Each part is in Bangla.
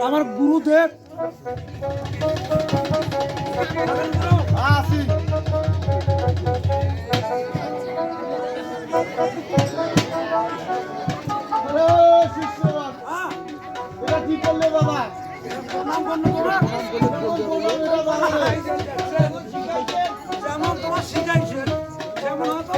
আমার গুরুদেব কি করলে বাবা যেমন তোমার শিখাইছে যেমন হয়তো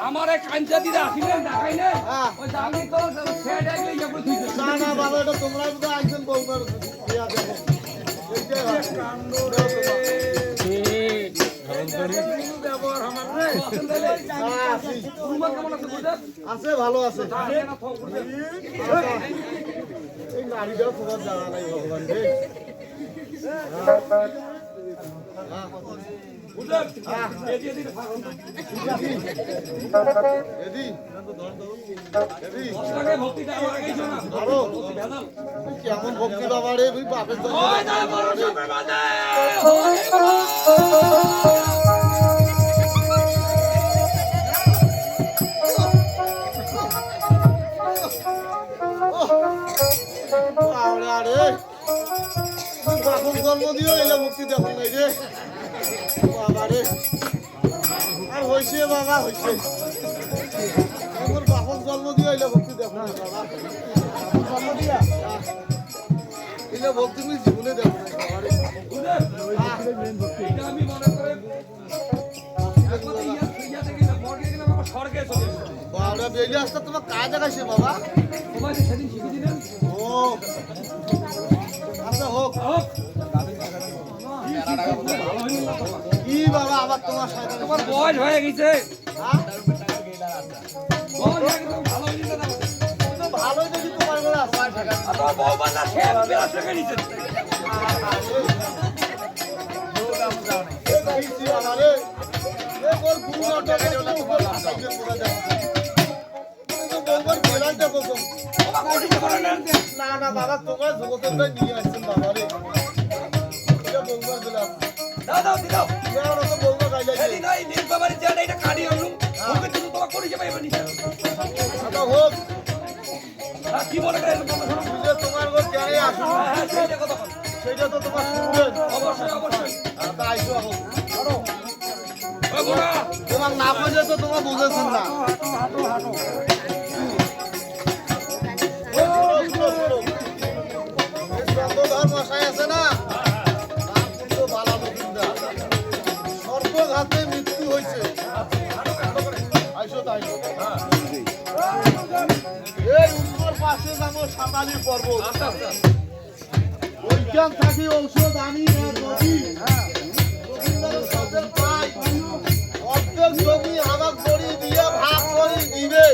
আমার কাঞ্চা দিদা আসিলেন দেখাইলে ওই দামি তো সেট একলে ইয়া করে দিতে না না বাবা এটা তোমরা তো একজন বলবার ইয়া দেখো আছে ভালো আছে এই গাড়িটাও তোমার জানা নাই ভগবান রে কেমন ভক্তি বাবা রে বাপের বাপন জন্ম দিও এলে মুক্তি দেখো নাই রে বাবা রে আর হয়েছে বাবা হয়েছে আমার বাপন জন্ম দিও এলে মুক্তি দেখো নাই বাবা জন্ম দিয়া এলে ভক্তি তুমি জীবনে দেখো নাই বাবা রে আমি মনে করে বাবা বেরিয়ে আসতে তোমার কাজ দেখাইছে বাবা তোমাকে সেদিন শিখিয়ে দিলেন ও আচ্ছা হোক কি বাবা আবার তোমার সাথে তোমার বয়স হয়ে গেছে হ্যাঁ বয়স হয়ে গেছে ভালো হইছে না তো ভালোই দেখি তোমার বলা তোমার বউ বান্দা শেষ বিলাস রেখে নিছেন না না বাবা তোমার জগতের নিয়ে আসছেন বাবা রে বলবার দিলাম দাদা দিদাও বলবো গাইলে সেদিন ওই নীল বাবারি যেটা এটা কাটি আনলুম ওকে তুমি তোমার পরিচয় পাইবা নিছে হোক কি মনে করে তোমার ঘর কেন আসুন হ্যাঁ সেইটা কথা বল সেটা তো তোমার শুনবেন অবশ্যই অবশ্যই তা আইসো হোক ওই বুড়া তোমার না বুঝে তো তোমার বুঝেছেন না মশাই আছে না সর্বঘাতে মৃত্যু হয়েছে আইসো তাই এই উত্তর পাশে যাবো সাতালি পর্বত ওইখান থাকি ঔষধ আনি নদী অর্ধেক জমি আমার করে দিয়ে ভাগ করে দিবে